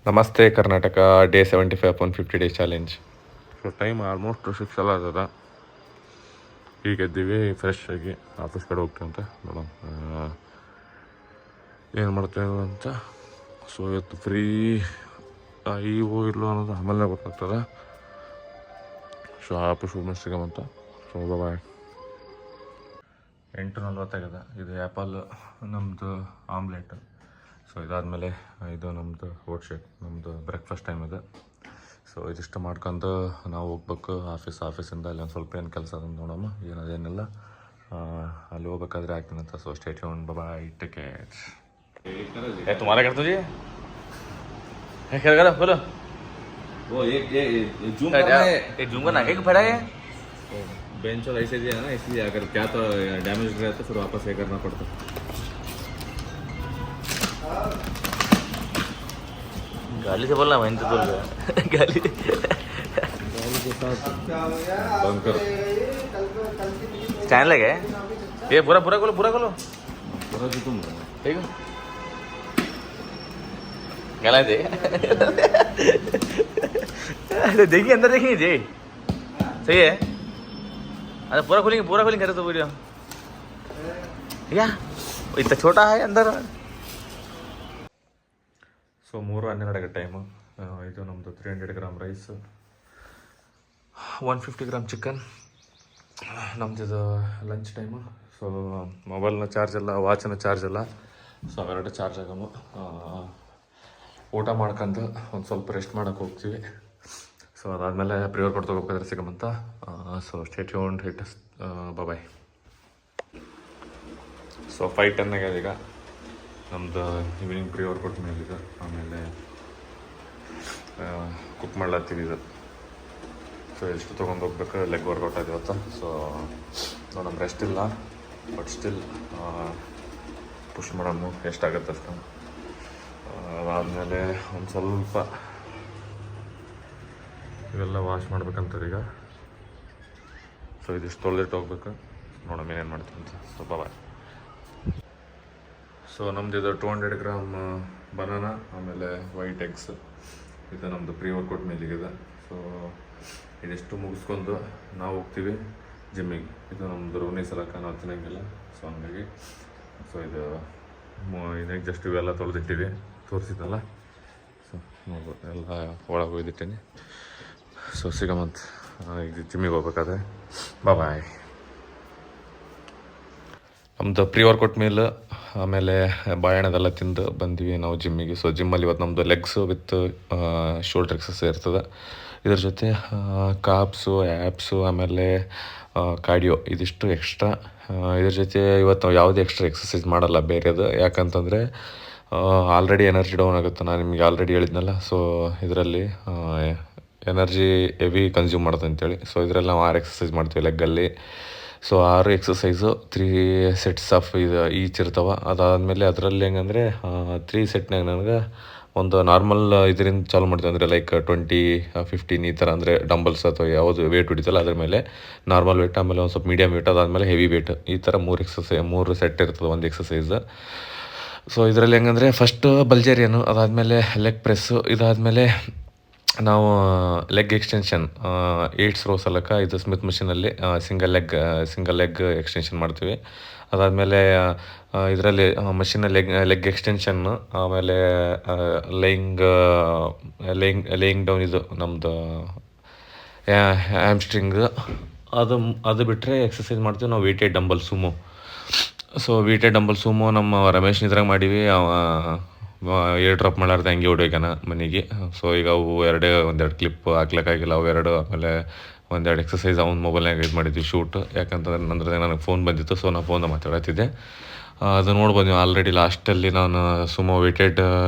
ನಮಸ್ತೆ Karnataka day 75 upon 50 days challenge. So time almost 6 ಎಲ್ಲ ಆಗ್ತದ. ಈಗ ಎದ್ದೀವಿ ಫ್ರೆಶ್ ಆಗಿ ಆಫೀಸ್ ಕಡೆ ಹೋಗ್ತೀವಿ ಅಂತ ನೋಡೋಣ ಏನು ಮಾಡ್ತೇವೆ ಅಂತ. ಸೊ ಇವತ್ತು ಫ್ರೀ ಇವು ಇಲ್ಲೋ ಅನ್ನೋದು ಆಮೇಲೆ ಗೊತ್ತಾಗ್ತದೆ. ಸೊ ಆಫೀಸ್ ರೂಮ್ ಸಿಗಮಂತ. So bye. 8:40 ಇದು ಆ್ಯಪಲ್ ನಮ್ಮದು ಆಮ್ಲೆಟ್. ಸೊ ಇದಾದಮೇಲೆ ಇದು ನಮ್ಮದು ಓಟ್ ಶೇಕ್, ನಮ್ಮದು ಬ್ರೇಕ್ಫಾಸ್ಟ್ ಟೈಮ್ ಇದೆ. ಸೊ ಇದಿಷ್ಟು ಮಾಡ್ಕೊಂಡು ನಾವು ಹೋಗ್ಬೇಕು ಆಫೀಸಿಂದ ಅಲ್ಲಿ ಒಂದು ಸ್ವಲ್ಪ ಏನು ಕೆಲಸ ಅದ ನೋಡಮ್ಮ, ಏನದೇನಿಲ್ಲ ಅಲ್ಲಿ ಹೋಗ್ಬೇಕಾದ್ರೆ ಆಗ್ತೀನಿ ಅಂತ. So stay tuned, bye, take care. तुम्हारा कर तुझे क्या करा बोलो वो ये जूम करना है, एक जूम करना है कि फटा है बेंच और ऐसे दिया ना, इसलिए अगर क्या तो डैमेज हो गया तो फिर वापस ये करना पड़ता. गाली से बोलना मैं तो बोल रहा गाली के साथ बंद करो. स्टैंड लगे ये पूरा पूरा खोलो पूरा जो तुम ठीक है गला दे देखिए अंदर देखिए जी सही है. अरे पूरा खोलेंगे करे तो वीडियो क्या इतना छोटा है अंदर. So 3:12 time. ಇದು ನಮ್ಮದು 300 ಗ್ರಾಮ್ ರೈಸ್, 150 ಗ್ರಾಮ್ ಚಿಕನ್. ನಮ್ಮದು ಲಂಚ್ ಟೈಮು. ಸೊ ಮೊಬೈಲ್ನ ಚಾರ್ಜ್ ಇಲ್ಲ, ವಾಚಿನ ಚಾರ್ಜ್ ಇಲ್ಲ. ಸೊ ಅವೆರಡು ಚಾರ್ಜ್ ಆಗಮು. ಊಟ ಮಾಡ್ಕೊಂಡು ಒಂದು ಸ್ವಲ್ಪ ರೆಸ್ಟ್ ಮಾಡೋಕ್ಕೆ ಹೋಗ್ತೀವಿ. ಸೊ ಅದಾದಮೇಲೆ ಪ್ರಿಯರ್ ಕೊಟ್ಟು ತೊಗೋಬೇಕಾದ್ರೆ ಸಿಗಮಂತ. ಸೊ ಸ್ಟೇ ಟ್ಯೂನ್ಡ್, ಹಿಟ್ ಬಾಯ್. ಸೊ 5:10 ಆಗ್ಯದ ಈಗ. ನಮ್ಮದು ಈವ್ನಿಂಗ್ ಪ್ರೀ ವರ್ಕೌಟ್ ಮೇಲೆ ಇದು, ಆಮೇಲೆ ಕುಕ್ ಮಾಡ್ಲತ್ತೀವಿ ಇದು. ಸೊ ಎಷ್ಟು ತೊಗೊಂಡು ಹೋಗ್ಬೇಕು, ಲೆಗ್ ವರ್ಕೌಟ್ ಆಗಿವತ್ತ. ಸೊ ನೋಡೋಣ, ರೆಸ್ಟ್ ಇಲ್ಲ ಬಟ್ ಸ್ಟಿಲ್ ಪುಷ್ ಮಾಡೋಣ ಎಷ್ಟಾಗತ್ತೆ ಅಷ್ಟು. ಅದಾದಮೇಲೆ ಒಂದು ಸ್ವಲ್ಪ ಇವೆಲ್ಲ ವಾಶ್ ಮಾಡ್ಬೇಕಂತಾರೆ ಈಗ. ಸೊ ಇದಿಷ್ಟು ತೊಳೆದಿಟ್ಟು ಹೋಗ್ಬೇಕು. ನೋಡೋಣ ಏನೇನು ಮಾಡ್ತೀನಿ ಅಂತ. So bye. ಸೊ ನಮ್ಮದು ಇದು 200 ಗ್ರಾಮ್ ಬನಾನಾ, ಆಮೇಲೆ ವೈಟ್ ಎಗ್ಸ್. ಇದು ನಮ್ಮದು ಪ್ರೀ ವರ್ಕೌಟ್ ಮೇಲಿಗಿದೆ. ಸೊ ಇದಿಷ್ಟು ಮುಗಿಸ್ಕೊಂಡು ನಾವು ಹೋಗ್ತೀವಿ ಜಿಮ್ಮಿಗೆ. ಇದು ನಮ್ಮದು ರೋನಿ ಸಲಕ ನಾವು ತಿನ್ನಂಗಿಲ್ಲ. ಸೊ ಹಂಗಾಗಿ ಸೊ ಇದು ಇದಕ್ಕೆ ಜಸ್ಟ್ ಇವೆಲ್ಲ ತೊಳೆದಿಟ್ಟಿವಿ, ತೋರಿಸಿದ್ದಲ್ಲ. ಸೊ ನೋಡ್ಬೋದು ಎಲ್ಲ ಒಳಗೆ ಒಯ್ದಿಟ್ಟೀನಿ. ಸೊ ಸಿಗಮಂತ ಇದು ಜಿಮ್ಮಿಗೆ ಹೋಗ್ಬೇಕಾದ್ರೆ. ಬಾಯ್. ನಮ್ಮದು ಪ್ರೀ ವರ್ಕೌಟ್ ಮೀಲ್ ಆಮೇಲೆ ಬಾಳೆಹಣ್ಣದೆಲ್ಲ ತಿಂದು ಬಂದ್ವಿ ನಾವು ಜಿಮ್ಮಿಗೆ. ಸೊ ಜಿಮ್ಮಲ್ಲಿ ಇವತ್ತು ನಮ್ಮದು ಲೆಗ್ಸು ವಿತ್ ಶೋಲ್ಡ್ರ್ ಎಕ್ಸಸೈಸ್ ಇರ್ತದೆ. ಇದ್ರ ಜೊತೆ ಕಾಪ್ಸು, ಆ್ಯಪ್ಸು, ಆಮೇಲೆ ಕಾರ್ಡಿಯೋ ಇದಿಷ್ಟು ಎಕ್ಸ್ಟ್ರಾ. ಇದ್ರ ಜೊತೆ ಇವತ್ತು ನಾವು ಯಾವುದೇ ಎಕ್ಸ್ಟ್ರಾ ಎಕ್ಸಸೈಸ್ ಮಾಡಲ್ಲ ಬೇರೆದು. ಯಾಕಂತಂದರೆ ಆಲ್ರೆಡಿ ಎನರ್ಜಿ ಡೌನ್ ಆಗುತ್ತೆ. ನಾನು ನಿಮಗೆ ಆಲ್ರೆಡಿ ಹೇಳಿದ್ನಲ್ಲ. ಸೊ ಇದರಲ್ಲಿ ಎನರ್ಜಿ ಹೆವಿ ಕನ್ಸ್ಯೂಮ್ ಮಾಡೋದು ಅಂತೇಳಿ. ಸೊ ಇದರಲ್ಲಿ ನಾವು 6 ಎಕ್ಸಸೈಸ್ ಮಾಡ್ತೀವಿ ಲೆಗ್ಗಲ್ಲಿ. ಸೊ 6 ಎಕ್ಸಸೈಸು 3 ಸೆಟ್ಸ್ ಆಫ್ ಇದು ಈಚ್ ಇರ್ತವೆ. ಅದಾದಮೇಲೆ ಅದರಲ್ಲಿ ಹೆಂಗಂದರೆ 3 ಸೆಟ್ನಾಗ ನನಗೆ ಒಂದು ನಾರ್ಮಲ್ ಇದರಿಂದ ಚಾಲು ಮಾಡ್ತೀವಿ. ಅಂದರೆ ಲೈಕ್ 20, 15 ಈ ಥರ, ಅಂದರೆ ಡಂಬಲ್ಸ್ ಅಥವಾ ಯಾವುದು ವೇಟ್ ಹೊಡಿತಲ್ಲ ಅದ್ರ ಮೇಲೆ ನಾರ್ಮಲ್ ವೇಟ್, ಆಮೇಲೆ ಒಂದು ಸ್ವಲ್ಪ ಮೀಡಿಯಮ್ ವೇಟ್, ಅದಾದಮೇಲೆ ಹೆವಿ ವೇಟ್, ಈ ಥರ 3 ಸೆಟ್ ಇರ್ತದೆ ಒಂದು ಎಕ್ಸಸೈಸ್. ಸೊ ಇದರಲ್ಲಿ ಹೆಂಗಂದರೆ ಫಸ್ಟು ಬಲ್ಜೇರಿಯನು, ಅದಾದಮೇಲೆ ಲೆಗ್ ಪ್ರೆಸ್ಸು, ಇದಾದಮೇಲೆ ನಾವು ಲೆಗ್ ಎಕ್ಸ್ಟೆನ್ಷನ್ 8 ರೋ ಸಲಕ ಇದು ಸ್ಮಿತ್ ಮಿಷಿನಲ್ಲಿ ಸಿಂಗಲ್ ಲೆಗ್ ಎಕ್ಸ್ಟೆನ್ಷನ್ ಮಾಡ್ತೀವಿ. ಅದಾದಮೇಲೆ ಇದರಲ್ಲಿ ಮಷಿನಲ್ಲಿ ಲೆಗ್ ಎಕ್ಸ್ಟೆನ್ಷನ್ನು, ಆಮೇಲೆ ಲೇಯಿಂಗ್ ಡೌನ್ ಇದು ನಮ್ಮದು ಹ್ಯಾಮ್ಸ್ಟ್ರಿಂಗ್. ಅದು ಬಿಟ್ಟರೆ ಎಕ್ಸಸೈಸ್ ಮಾಡ್ತೀವಿ ನಾವು weighted dumbbell Sumo. So weighted dumbbell Sumo ನಮ್ಮ ರಮೇಶ್ ಇದ್ರಾಗ ಮಾಡೀವಿ. ಏರ್ ಡ್ರಾಪ್ ಮಾಡಾರ್ದು ಹಂಗೆ ಹೊಡಿಯೋಕ್ಯಾನ ಮನೆಗೆ. ಸೊ ಈಗ ಅವು ಒಂದೆರಡು ಕ್ಲಿಪ್ ಹಾಕ್ಲಿಕ್ಕಾಗಿಲ್ಲ ಅವು ಎರಡು. ಆಮೇಲೆ ಒಂದೆರಡು ಎಕ್ಸಸೈಸ್ ಅವ್ನ ಮೊಬೈಲ್ನಾಗ ಇದು ಮಾಡಿದ್ವಿ ಶೂಟ್. ಯಾಕಂತಂದ್ರೆ ನಂದ್ರೆ ನನಗೆ ಫೋನ್ ಬಂದಿತ್ತು. ಸೊ ನಾನು ಫೋನ್ದಾಗ ಮಾತಾಡ್ತಿದ್ದೆ. ಅದು ನೋಡ್ಬೋದು ನೀವು ಆಲ್ರೆಡಿ ಲಾಸ್ಟಲ್ಲಿ ನಾನು ವೇಟೆಡ್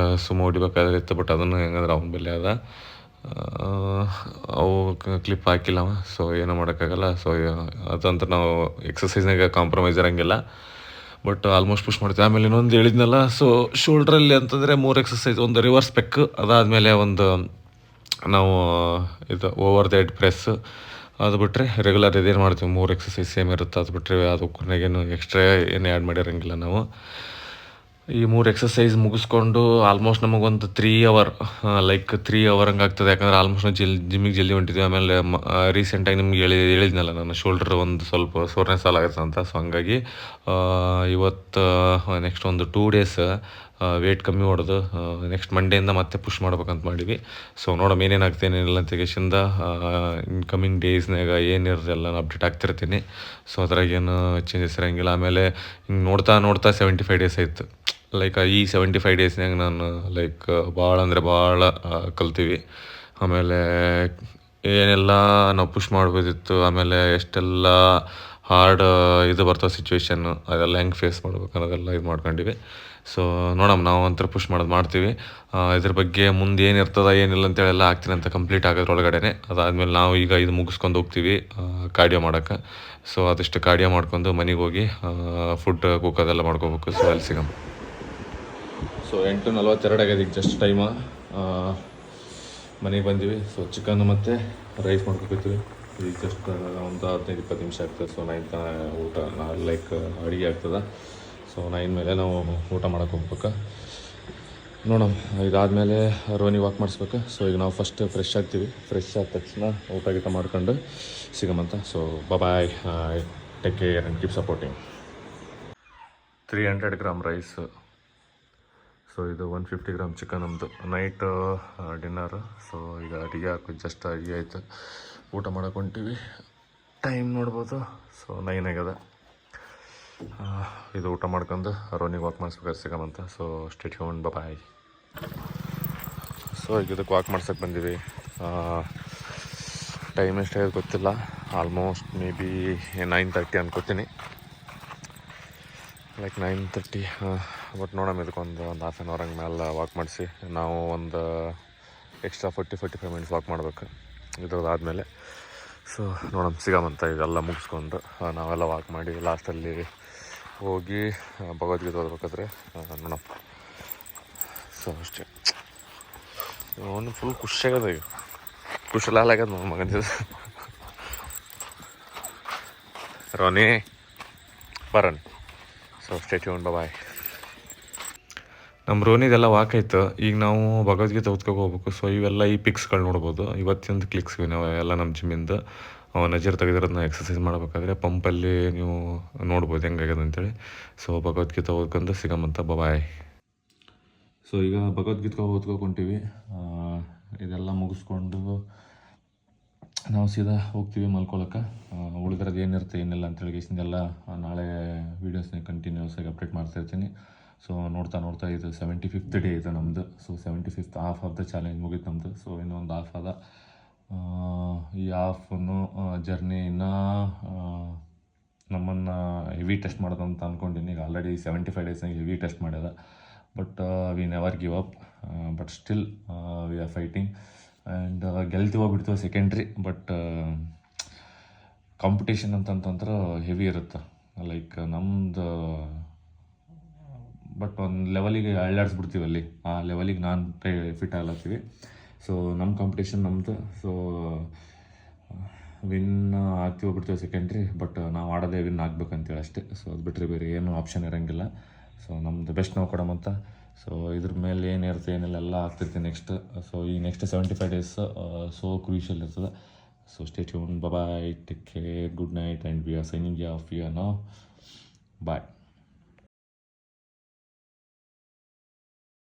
ಸುಮೋ ಹೊಡಿಬೇಕಾದ್ರೆ ಇತ್ತು. ಬಟ್ ಅದನ್ನು ಹೆಂಗಂದ್ರೆ ಅವ್ನ ಬೆಲೆ ಅದ, ಅವು ಕ್ಲಿಪ್ ಹಾಕಿಲ್ಲ. ಸೊ ಏನೂ ಮಾಡೋಕ್ಕಾಗಲ್ಲ. ಸೊ ಅದಂತ ನಾವು ಎಕ್ಸಸೈಸ್ನಾಗ ಕಾಂಪ್ರಮೈಸ್ ಇರೋಂಗಿಲ್ಲ, ಬಟ್ ಆಲ್ಮೋಸ್ಟ್ ಪುಷ್ ಮಾಡ್ತೀವಿ. ಆಮೇಲೆ ಇನ್ನೊಂದು ಹೇಳಿದ್ನಲ್ಲ, ಸೊ ಶೋಲ್ಡ್ರಲ್ಲಿ ಅಂತಂದರೆ 3 ಎಕ್ಸಸೈಸ್, ಒಂದು ರಿವರ್ಸ್ ಪೆಕ್, ಅದಾದಮೇಲೆ ಒಂದು ನಾವು ಇದು ಓವರ್ ದ ಹೆಡ್ ಪ್ರೆಸ್. ಅದು ಬಿಟ್ಟರೆ ರೆಗ್ಯುಲರ್ ಇದೇನು ಮಾಡ್ತೀವಿ 3 ಎಕ್ಸಸೈಸ್ ಸೇಮ್ ಇರುತ್ತೆ. ಅದು ಬಿಟ್ಟರೆ ಅದು ಕೊನೆಗೇನು ಎಕ್ಸ್ಟ್ರಾ ಏನು ಆ್ಯಡ್ ಮಾಡಿರೋಂಗಿಲ್ಲ ನಾವು. ಈ 3 ಎಕ್ಸಸೈಸ್ ಮುಗಿಸ್ಕೊಂಡು ಆಲ್ಮೋಸ್ಟ್ ನಮಗೊಂದು 3 ಅವರ್ ಲೈಕ್ 3 ಅವರ್ ಹಂಗೆ ಆಗ್ತದೆ. ಯಾಕಂದ್ರೆ ಆಲ್ಮೋಸ್ಟ್ ನಾವು ಜಿಮ್ಮಿಗೆ ಜಲ್ದಿ ಹೊಂಟಿದ್ವಿ. ಆಮೇಲೆ ರೀಸೆಂಟಾಗಿ ನಿಮ್ಗೆ ಹೇಳಿದ್ನಲ್ಲ ನಾನು ಶೋಲ್ಡ್ರ್ ಒಂದು ಸ್ವಲ್ಪ ಸೋರ್ನೆಸ್ ಆಗತ್ತೆ ಅಂತ. ಸೊ ಹಂಗಾಗಿ ಇವತ್ತು ನೆಕ್ಸ್ಟ್ ಒಂದು 2 ಡೇಸ್ ವೇಟ್ ಕಮ್ಮಿ ಹೊಡೆದು ನೆಕ್ಸ್ಟ್ ಮಂಡೆಯಿಂದ ಮತ್ತೆ ಪುಷ್ ಮಾಡ್ಬೇಕಂತ ಮಾಡೀವಿ. ಸೊ ನೋಡೋಣ ಏನೇನಾಗ್ತದೆ ಏನೇನಿಲ್ಲ ಅಂತ ಕೇಸಿಂದ ಇನ್ಕಮಿಂಗ್ ಡೇಸ್ನಾಗ ಏನಿರುತ್ತೆ ಎಲ್ಲ ನಾನು ಅಪ್ಡೇಟ್ ಆಗ್ತಿರ್ತೀನಿ. ಸೊ ಅದ್ರಾಗ ಏನು ಚೇಂಜಸ್ ಇರೋಂಗಿಲ್ಲ. ಆಮೇಲೆ ಹಿಂಗೆ ನೋಡ್ತಾ 75 ಡೇಸ್ ಆಯಿತು. ಲೈಕ್ ಈ 75 ಡೇಸ್ನಾಗ ನಾನು ಲೈಕ್ ಭಾಳ ಅಂದರೆ ಭಾಳ ಕಲ್ತೀವಿ. ಆಮೇಲೆ ಏನೆಲ್ಲ ನಾವು ಪುಷ್ ಮಾಡ್ಬೋದಿತ್ತು, ಆಮೇಲೆ ಎಷ್ಟೆಲ್ಲ ಹಾರ್ಡ್ ಇದು ಬರ್ತವೆ ಸಿಚುವೇಶನ್ನು, ಅದೆಲ್ಲ ಹೆಂಗೆ ಫೇಸ್ ಮಾಡ್ಬೇಕು ಅನ್ನೋದೆಲ್ಲ ಇದು ಮಾಡ್ಕೊಂಡಿವಿ. ಸೊ ನೋಡಮ್ಮ, ನಾವು ಒಂಥರ ಪುಷ್ ಮಾಡೋದು ಮಾಡ್ತೀವಿ. ಇದ್ರ ಬಗ್ಗೆ ಮುಂದೆ ಏನಿರ್ತದ ಏನಿಲ್ಲ ಅಂತೇಳಿ ಎಲ್ಲ ಆಗ್ತೀನಿ ಅಂತ ಕಂಪ್ಲೀಟ್ ಆಗೋದ್ರೊಳಗಡೆ. ಅದಾದಮೇಲೆ ನಾವು ಈಗ ಇದು ಮುಗಿಸ್ಕೊಂಡು ಹೋಗ್ತೀವಿ ಕಾರ್ಡಿಯೋ ಮಾಡೋಕ್ಕೆ. ಸೊ ಅದಿಷ್ಟು ಕಾರ್ಡಿಯೋ ಮಾಡ್ಕೊಂಡು ಮನೆಗೆ ಹೋಗಿ ಫುಡ್ ಕುಕ್ ಅದೆಲ್ಲ ಮಾಡ್ಕೋಬೇಕು. ಸೊ ಅಲ್ಲಿ ಸಿಗಮ್ಮ. ಸೊ 8:42 ಆಗ್ಯದ ಈಗ ಜಸ್ಟ್ ಟೈಮ. ಮನೆಗೆ ಬಂದೀವಿ. ಸೊ ಚಿಕನ್ ಮತ್ತು ರೈಸ್ ಮಾಡ್ಕೊತೀವಿ. ಈಗ ಜಸ್ಟ್ ಒಂದು 15-20 ನಿಮಿಷ ಆಗ್ತದೆ. ಸೊ 9 ತನಕ ಊಟ ಲೈಕ್ ಅಡುಗೆ ಆಗ್ತದೆ. ಸೊ 9 ಮೇಲೆ ನಾವು ಊಟ ಮಾಡೋಕೆ ಹೋಗ್ಬೇಕು. ನೋಡೋಣ, ಇದಾದಮೇಲೆ ರೋನಿ ವಾಕ್ ಮಾಡಿಸ್ಬೇಕು. ಸೊ ಈಗ ನಾವು ಫಸ್ಟ್ ಫ್ರೆಶ್ ಆಗ್ತೀವಿ. ಫ್ರೆಶ್ ಆದ ತಕ್ಷಣ ಊಟ ಗೀಟ ಮಾಡ್ಕೊಂಡು ಸಿಗಮಂತ. So bye, take care and keep supporting. 300 gram rice. So ಇದು 150 ಗ್ರಾಮ್ ಚಿಕನ್ ನಮ್ಮದು ನೈಟ್ ಡಿನ್ನರ್. ಸೊ ಈಗ ಅಡುಗೆ ಹಾಕಿ ಜಸ್ಟ್ ಅಡುಗೆ ಆಯ್ತು. ಊಟ ಮಾಡೋಕೆ ಹೊಂಟೀವಿ. ಟೈಮ್ ನೋಡ್ಬೋದು. ಸೊ 9 ಆಗ್ಯದ. ಇದು ಊಟ ಮಾಡ್ಕೊಂಡು ರೋನಿಗೆ ವಾಕ್ ಮಾಡಿಸ್ಬೇಕಾದ್ರೆ ಸಿಗಮಂತ. ಸೊ ಸ್ಟೇ ಟ್ಯೂನ್ಡ್, ಬಾಯ್. ಸೊ ಈಗ ಇದಕ್ಕೆ ವಾಕ್ ಮಾಡ್ಸೋಕೆ ಬಂದೀವಿ. ಟೈಮ್ ಎಷ್ಟಾಗಿದೆ ಗೊತ್ತಿಲ್ಲ. ಆಲ್ಮೋಸ್ಟ್ ಮೇ ಬಿ 9:30 ಅನ್ಕೋತೀನಿ. ಲೈಕ್ 9:30. ಬಟ್ ನೋಡೋಣ, ಇದಕ್ಕೊಂದು ಹಾಫ್ ಆನ್ ಅವರ್ ಹಂಗೆ ಮೇಲೆ ವಾಕ್ ಮಾಡಿಸಿ ನಾವು ಒಂದು ಎಕ್ಸ್ಟ್ರಾ 40-45 ಮಿನಿಟ್ಸ್ ವಾಕ್ ಮಾಡ್ಬೇಕು ಇದ್ರದ್ದಾದಮೇಲೆ. ಸೊ ನೋಡೋಣ, ಸಿಗಮಂತ. ಇದೆಲ್ಲ ಮುಗಿಸ್ಕೊಂಡು ನಾವೆಲ್ಲ ವಾಕ್ ಮಾಡಿ ಲಾಸ್ಟಲ್ಲಿ ಹೋಗಿ ಭಗವದ್ಗೀತೆ ಓದ್ಬೇಕಾದ್ರೆ ನೋಡೋಣ. ಸೊ ಅಷ್ಟೇ. ಅವನು ಫುಲ್ ಖುಷಿಯಾಗದ, ಈಗ ಖುಷಿಲಾಗ್ಯದ ನಮ್ಮ ಮಗನ. ರೋನಿ ಬರನ್. ಸೊ ಸ್ಟೇ ಟ್ಯೂನ್ಡ್, ಬಾಯ್. ನಮ್ಮ ರೋನಿದೆಲ್ಲ ವಾಕ್ ಆಯ್ತು. ಈಗ ನಾವು ಭಗವದ್ಗೀತೆ ಓದ್ಕೋಕೆ ಹೋಗ್ಬೇಕು. ಸೊ ಇವೆಲ್ಲ ಈ ಪಿಕ್ಸ್ಗಳು ನೋಡ್ಬೋದು. ಇವತ್ತಿಂದು ಕ್ಲಿಕ್ಸ್ವಿ ನಾವು ಎಲ್ಲ ನಮ್ಮ ಜಿಮ್ಮಿಂದ. ನಜರ್ ತೆಗೆದಿರೋದನ್ನ ಎಕ್ಸಸೈಸ್ ಮಾಡಬೇಕಾದ್ರೆ ಪಂಪಲ್ಲಿ ನೀವು ನೋಡ್ಬೋದು ಹೆಂಗಾಗ್ಯದ ಅಂತೇಳಿ. ಸೊ ಭಗವದ್ಗೀತೆ ಓದ್ಕೊಂಡು ಸಿಗಮಂತ, ಬಾಯ್. ಸೊ ಈಗ ಭಗವದ್ಗೀತೆ ಓದ್ಕೊಕೊಂತೀವಿ. ಇದೆಲ್ಲ ಮುಗಿಸ್ಕೊಂಡು ನಾವು ಸೀದಾ ಹೋಗ್ತೀವಿ ಮಲ್ಕೊಳಕ್ಕೆ. ಉಳಿದ್ರದ್ದು ಏನಿರುತ್ತೆ ಏನಿಲ್ಲ ಅಂತೇಳಿ ಗೇಸಿಂದೆಲ್ಲ ನಾಳೆ ವೀಡಿಯೋಸ್ನ ಕಂಟಿನ್ಯೂಸ್ ಆಗಿ ಅಪ್ಡೇಟ್ ಮಾಡ್ತಾಯಿರ್ತೀನಿ. ಸೊ ನೋಡ್ತಾ ಇದು 75th ಡೇ ಇದೆ ನಮ್ಮದು. So 75th half of the challenge ಮುಗೀತು ನಮ್ಮದು. ಸೊ ಇನ್ನೊಂದು ಹಾಫ್ ಅದ. ಈ ಹಾಫನ್ನು ಜರ್ನಿ ಇನ್ನೂ ನಮ್ಮನ್ನು ಹೆವಿ ಟೆಸ್ಟ್ ಮಾಡೋದು ಅಂತ ಅಂದ್ಕೊಂಡಿನಿ. ಈಗ ಆಲ್ರೆಡಿ 75 ಡೇಸ್ನಾಗ ಹೆವಿ ಟೆಸ್ಟ್ ಮಾಡ್ಯದ. But we never give up. But still we are fighting. And ಗೆಲ್ತೀವೋ ಬಿಡ್ತೀವೋ ಸೆಕೆಂಡ್ರಿ. ಬಟ್ ಕಾಂಪಿಟೇಷನ್ ಅಂತಂತಂದ್ರೆ ಹೆವಿ ಇರುತ್ತೆ. ಲೈಕ್ ನಮ್ಮದು ಬಟ್ ಒಂದು ಲೆವೆಲಿಗೆ ಅಳ್ಳಾಡಿಸ್ಬಿಡ್ತೀವಿ ಅಲ್ಲಿ. ಆ ಲೆವೆಲಿಗೆ ನಾನು ಫಿಟ್ ಆಗ್ಲತ್ತೀವಿ. ಸೊ ನಮ್ಮ ಕಾಂಪಿಟೇಷನ್ ನಮ್ಮದು. ಸೊ ವಿನ್ ಆಗ್ತೀವೋ ಬಿಡ್ತೀವೋ ಸೆಕೆಂಡ್ರಿ. ಬಟ್ ನಾವು ಆಡೋದೇ ವಿನ್ ಆಗ್ಬೇಕಂತೇಳಿ ಅಷ್ಟೇ. ಸೊ ಅದು ಬಿಟ್ಟರೆ ಬೇರೆ ಏನೂ ಆಪ್ಷನ್ ಇರೋಂಗಿಲ್ಲ. ಸೊ ನಮ್ಮದು ಬೆಸ್ಟ್ ನಾವು ಕೊಡೋಮಂತ. ಸೊ ಇದ್ರ ಮೇಲೆ ಏನಿರುತ್ತೆ ಏನೆಲ್ಲ ಆಗ್ತಿರ್ತೀನಿ ನೆಕ್ಸ್ಟ್. ಸೊ ಈ ನೆಕ್ಸ್ಟ್ 75 ಡೇಸ್ ಸೋ ಕ್ರೂಷಿಯಲ್ ಇರ್ತದೆ. So stay tuned, bye, take care, good night, and we are signing off. You know, bye.